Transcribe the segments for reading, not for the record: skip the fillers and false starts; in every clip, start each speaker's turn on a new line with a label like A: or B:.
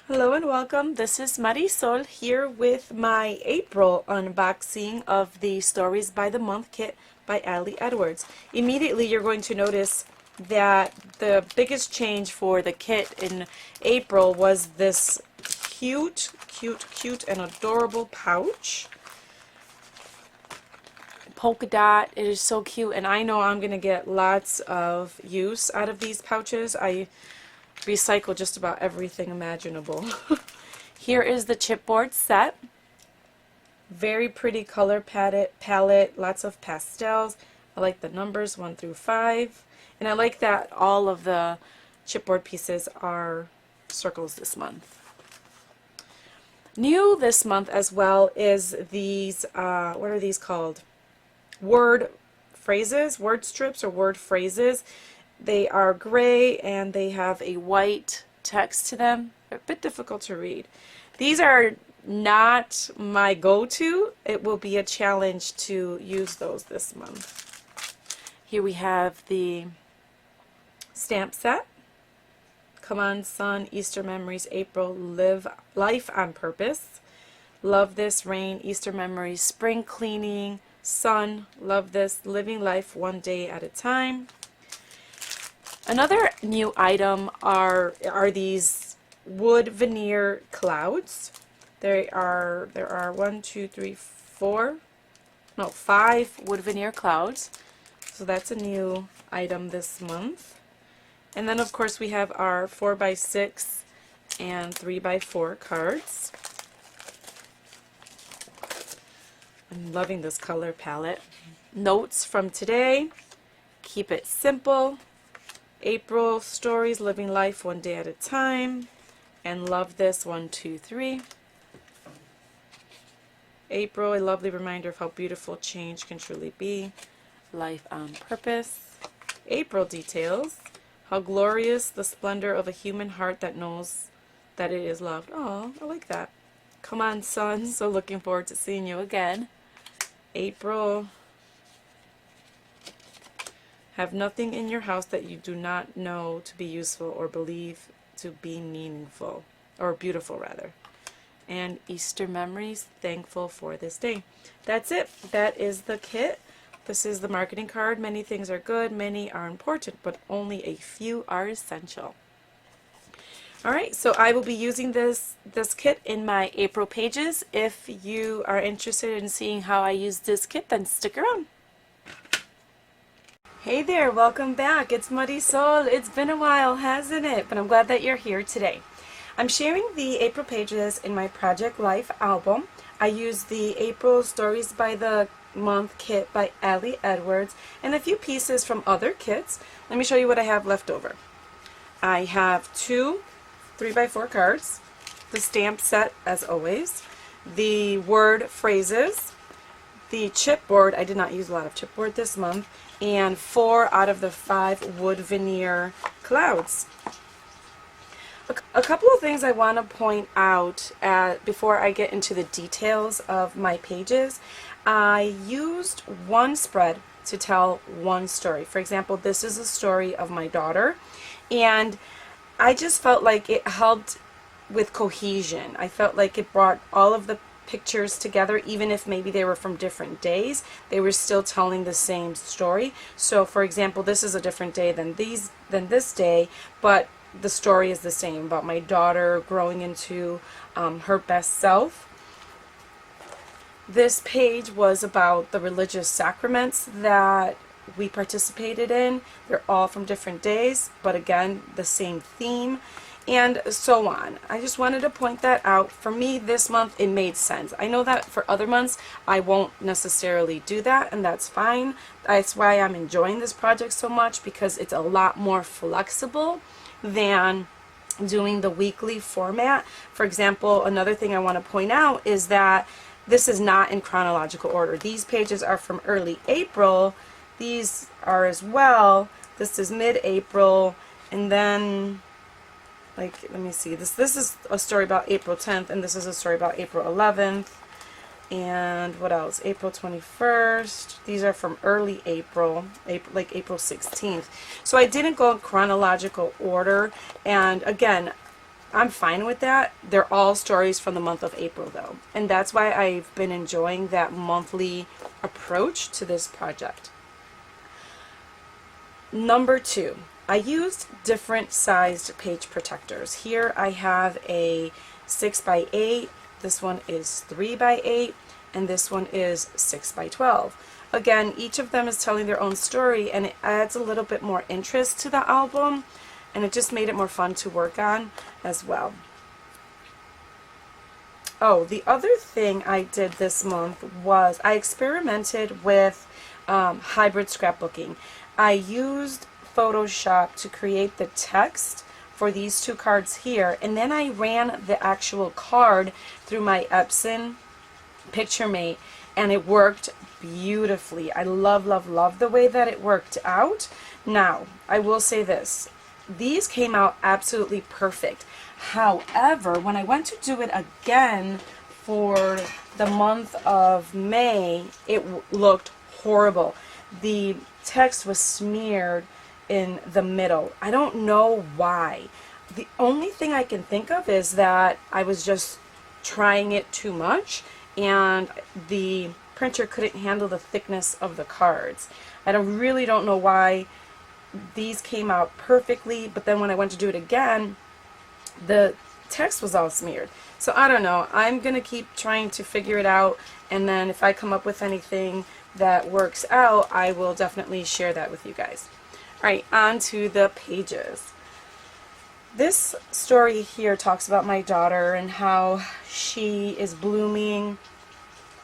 A: Hello and welcome. This is Marisol here with my April unboxing of the Stories by the Month kit by Ali Edwards. Immediately you're going to notice that the biggest change for the kit in April was this cute and adorable pouch. Polka dot. It is so cute, and I know I'm going to get lots of use out of these pouches. I recycle just about everything imaginable. Here is the chipboard set. Very pretty color palette, lots of pastels. I like the numbers 1 through 5, and I like that all of the chipboard pieces are circles this month. New this month as well is these, what are these called? Word phrases, word strips or word phrases. They are gray and they have a white text to them. They're a bit difficult to read. These are not my go-to. It will be a challenge to use those this month. Here we have the stamp set. Come on, Sun, Easter Memories, April, Live Life on Purpose. Love This, Rain, Easter Memories, Spring Cleaning, Sun, Love This, Living Life One Day at a Time. Another new item are these wood veneer clouds. There are 5 wood veneer clouds. So that's a new item this month. And then of course we have our 4x6 and 3x4 cards. I'm loving this color palette. Notes from today. Keep it simple. April stories, living life one day at a time, and love this 1, 2, 3. April, a lovely reminder of how beautiful change can truly be. Life on purpose. April details, how glorious the splendor of a human heart that knows that it is loved. Oh, I like that. Come on, Sun. So looking forward to seeing you again. April. Have nothing in your house that you do not know to be useful or believe to be meaningful, or beautiful rather. And Easter Memories, thankful for this day. That's it. That is the kit. This is the marketing card. Many things are good, many are important, but only a few are essential. Alright, so I will be using this kit in my April pages. If you are interested in seeing how I use this kit, then stick around. Hey there, welcome back. It's Marisol. It's been a while, hasn't it? But I'm glad that you're here today. I'm sharing the April pages in my Project Life album. I use the April Stories by the Month kit by Ali Edwards and a few pieces from other kits. Let me show you what I have left over. I have 2 3x4 cards, the stamp set as always, the word phrases, the chipboard. I did not use a lot of chipboard this month, and 4 out of the 5 wood veneer clouds. A couple of things I want to point out before I get into the details of my pages. I used one spread to tell one story. For example, this is a story of my daughter, and I just felt like it helped with cohesion. I felt like it brought all of the pictures together, even if maybe they were from different days, they were still telling the same story. So for example, this is a different day than this day, but the story is the same about my daughter growing into her best self. This page was about the religious sacraments that we participated in. They're all from different days, but again, the same theme, and so on. I just wanted to point that out. For me, this month, it made sense. I know that for other months, I won't necessarily do that, and that's fine. That's why I'm enjoying this project so much, because it's a lot more flexible than doing the weekly format. For example, another thing I want to point out is that this is not in chronological order. These pages are from early April. These are as well. This is mid-April, and then, like, let me see. This is a story about April 10th, and this is a story about April 11th. And what else? April 21st. These are from early April, like April 16th. So I didn't go in chronological order. And again, I'm fine with that. They're all stories from the month of April though. And that's why I've been enjoying that monthly approach to this project. Number 2, I used different sized page protectors. Here I have a 6x8, this one is 3x8, and this one is 6x12. Again, each of them is telling their own story, and it adds a little bit more interest to the album, and it just made it more fun to work on as well. Oh, the other thing I did this month was I experimented with hybrid scrapbooking. I used Photoshop to create the text for these 2 cards here, and then I ran the actual card through my Epson PictureMate, and it worked beautifully. I love, love, love the way that it worked out. Now, I will say this. These came out absolutely perfect. However, when I went to do it again for the month of May, it looked horrible. The text was smeared in the middle. I don't know why. The only thing I can think of is that I was just trying it too much and the printer couldn't handle the thickness of the cards. I really don't know why. These came out perfectly, but then when I went to do it again, the text was all smeared. So I don't know. I'm going to keep trying to figure it out, and then if I come up with anything that works out, I will definitely share that with you guys. Alright, on to the pages. This story here talks about my daughter and how she is blooming,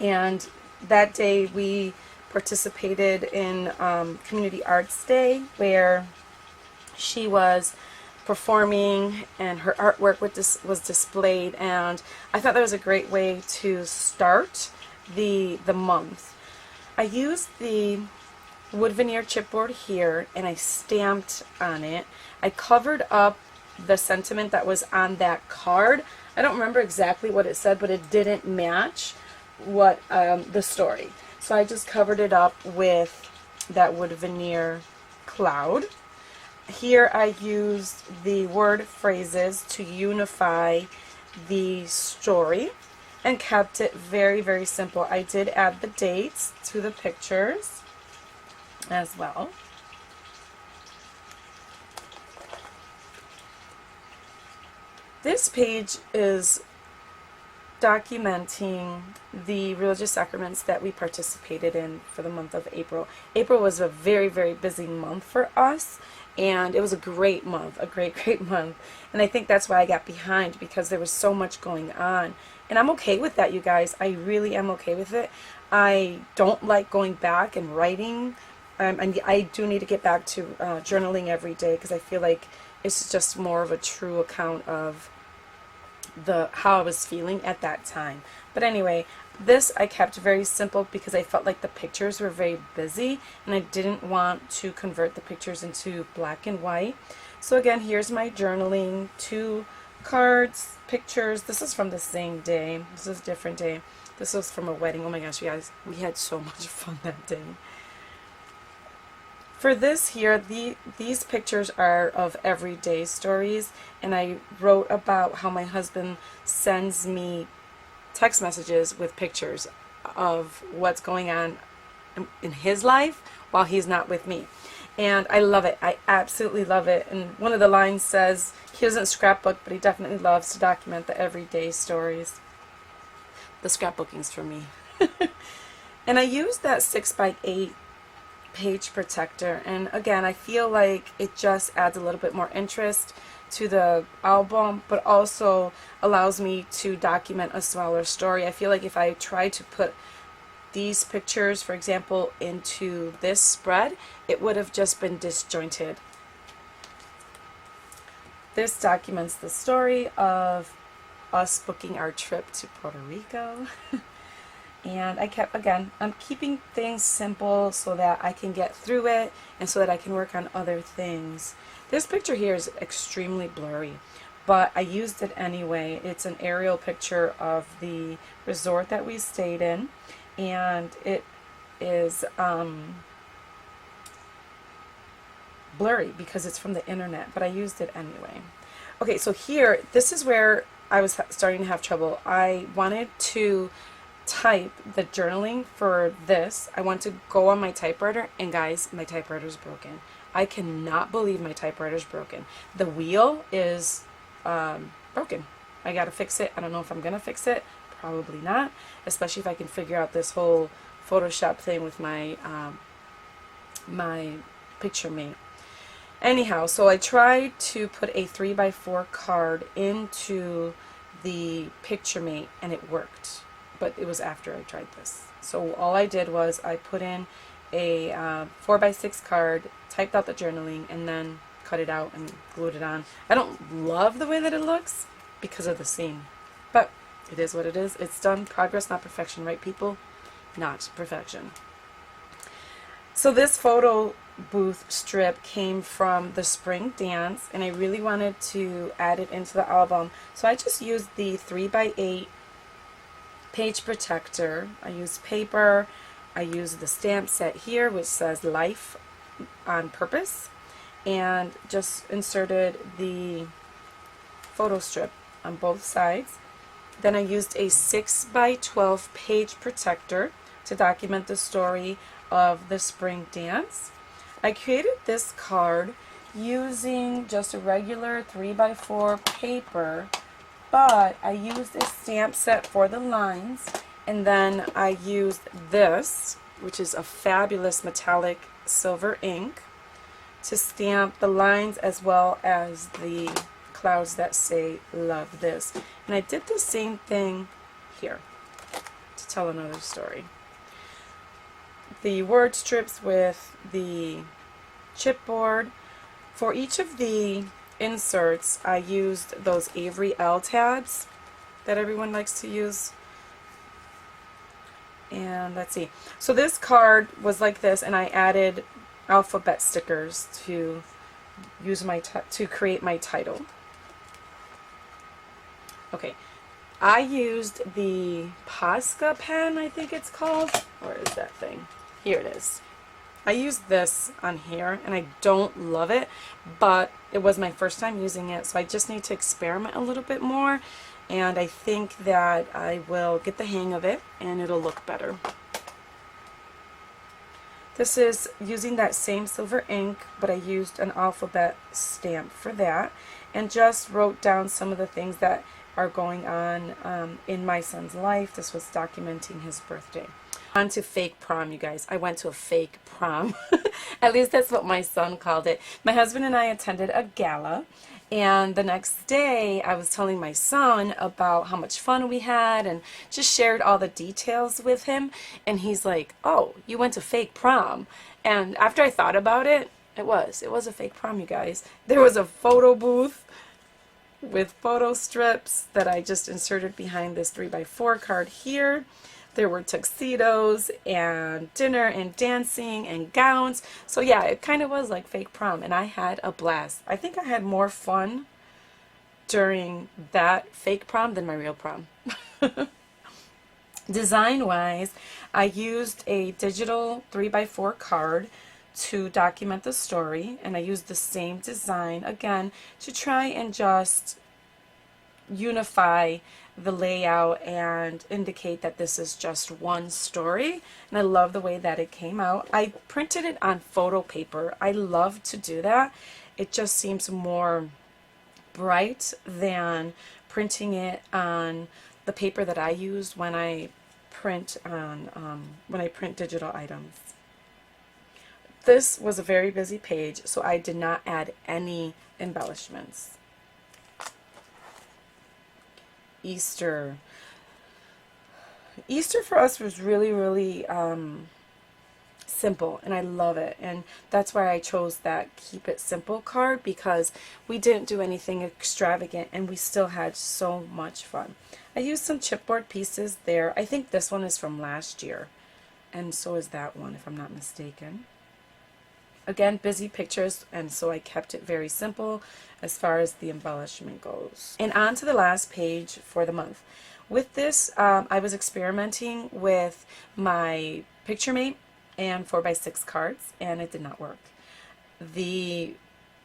A: and that day we participated in Community Arts Day where she was performing and her artwork was displayed, and I thought that was a great way to start the month. I used the wood veneer chipboard here and I stamped on it. I covered up the sentiment that was on that card. I don't remember exactly what it said, but it didn't match what the story. So I just covered it up with that wood veneer cloud. Here I used the word phrases to unify the story and kept it very, very simple. I did add the dates to the pictures as well. This page is documenting the religious sacraments that we participated in for the month of April. April was a very, very busy month for us, and it was a great month, a great, great month. And I think that's why I got behind, because there was so much going on. And I'm okay with that, you guys. I really am okay with it. I don't like going back and writing. And I do need to get back to journaling every day, because I feel like it's just more of a true account of how I was feeling at that time. But anyway, this I kept very simple because I felt like the pictures were very busy and I didn't want to convert the pictures into black and white. So again, here's my journaling, 2 cards, pictures. This is from the same day. This is a different day. This was from a wedding. Oh my gosh, you guys, we had so much fun that day. For this here, these pictures are of everyday stories, and I wrote about how my husband sends me text messages with pictures of what's going on in his life while he's not with me. And I love it. I absolutely love it. And one of the lines says, he doesn't scrapbook, but he definitely loves to document the everyday stories. The scrapbooking's for me. And I used that 6x8 page protector, and again, I feel like it just adds a little bit more interest to the album, but also allows me to document a smaller story. I feel like if I try to put these pictures, for example, into this spread, it would have just been disjointed. This documents the story of us booking our trip to Puerto Rico. And I kept, again, I'm keeping things simple so that I can get through it and so that I can work on other things. This picture here is extremely blurry, but I used it anyway. It's an aerial picture of the resort that we stayed in, and it is blurry because it's from the internet, but I used it anyway. Okay, so here, this is where I was starting to have trouble. I wanted to type the journaling for this. I want to go on my typewriter, and guys, my typewriter's broken. I cannot believe my typewriter's broken. The wheel is broken. I gotta fix it. I don't know if I'm gonna fix it. Probably not, especially if I can figure out this whole Photoshop thing with my my PictureMate. Anyhow, so I tried to put a 3x4 card into the PictureMate and it worked, but it was after I tried this. So all I did was I put in a 4x6 card, typed out the journaling, and then cut it out and glued it on. I don't love the way that it looks because of the seam, but it is what it is. It's done. Progress, not perfection, right, people? Not perfection. So this photo booth strip came from the spring dance, and I really wanted to add it into the album. So I just used the 3x8 page protector. I used paper. I used the stamp set here, which says Life on Purpose, and just inserted the photo strip on both sides. Then I used a 6x12 page protector to document the story of the spring dance. I created this card using just a regular 3x4 paper, but I used a stamp set for the lines, and then I used this, which is a fabulous metallic silver ink, to stamp the lines as well as the clouds that say love this. And I did the same thing here to tell another story. The word strips with the chipboard. For each of the inserts, I used those Avery L tabs that everyone likes to use. And let's see. So this card was like this, and I added alphabet stickers to use to create my title. Okay, I used the Posca pen, I think it's called. Where is that thing? Here it is. I used this on here, and I don't love it, but it was my first time using it, so I just need to experiment a little bit more, and I think that I will get the hang of it, and it'll look better. This is using that same silver ink, but I used an alphabet stamp for that, and just wrote down some of the things that are going on in my son's life. This was documenting his birthday. On to fake prom, you guys. I went to a fake prom. At least that's what my son called it. My husband and I attended a gala, and the next day I was telling my son about how much fun we had and just shared all the details with him, and he's like, oh, you went to fake prom. And after I thought about it, it was a fake prom, you guys. There was a photo booth with photo strips that I just inserted behind this 3x4 card here. There were tuxedos and dinner and dancing and gowns. So yeah, it kind of was like fake prom, and I had a blast. I think I had more fun during that fake prom than my real prom. Design-wise, I used a digital 3x4 card to document the story, and I used the same design again to try and just unify the layout and indicate that this is just one story. And I love the way that it came out. I printed it on photo paper. I love to do that. It just seems more bright than printing it on the paper that I use when I print digital items. This was a very busy page, so I did not add any embellishments. Easter for us was really simple, and I love it, and that's why I chose that Keep It Simple card, because we didn't do anything extravagant and we still had so much fun. I used some chipboard pieces there. I think this one is from last year, and so is that one, if I'm not mistaken. Again, busy pictures, and so I kept it very simple as far as the embellishment goes. And on to the last page for the month. With this, I was experimenting with my PictureMate and 4x6 cards, and it did not work. The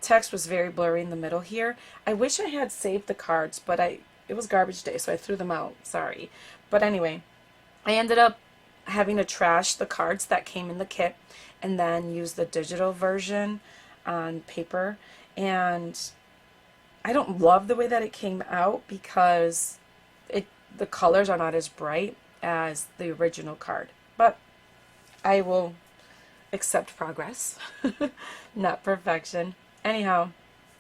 A: text was very blurry in the middle here. I wish I had saved the cards, but it was garbage day, so I threw them out. Sorry. But anyway, I ended up having to trash the cards that came in the kit and then use the digital version on paper. And I don't love the way that it came out because the colors are not as bright as the original card. But I will accept progress, not perfection. Anyhow,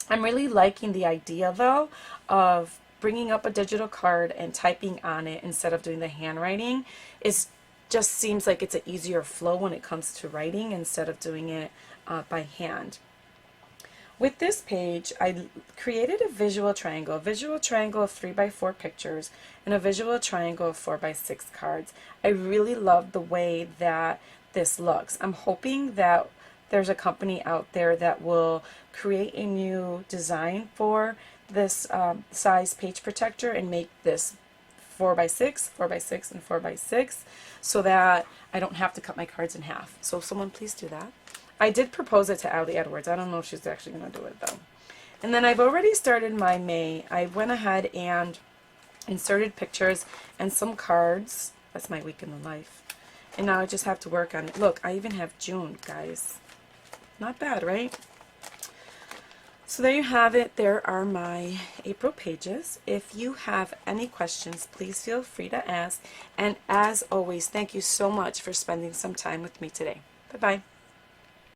A: I'm really liking the idea though of bringing up a digital card and typing on it instead of doing the handwriting. It just seems like it's an easier flow when it comes to writing instead of doing it by hand. With this page, I created a visual triangle of 3x4 pictures and a visual triangle of 4x6 cards. I really love the way that this looks. I'm hoping that there's a company out there that will create a new design for this size page protector and make this 4x6, 4x6, and 4x6 so that I don't have to cut my cards in half. So someone please do that. I did propose it to Allie Edwards. I don't know if she's actually going to do it though. And then I've already started my May. I went ahead and inserted pictures and some cards. That's my week in the life. And now I just have to work on it. Look, I even have June, guys. Not bad, right? So there you have it. There are my April pages. If you have any questions, please feel free to ask. And as always, thank you so much for spending some time with me today. Bye-bye.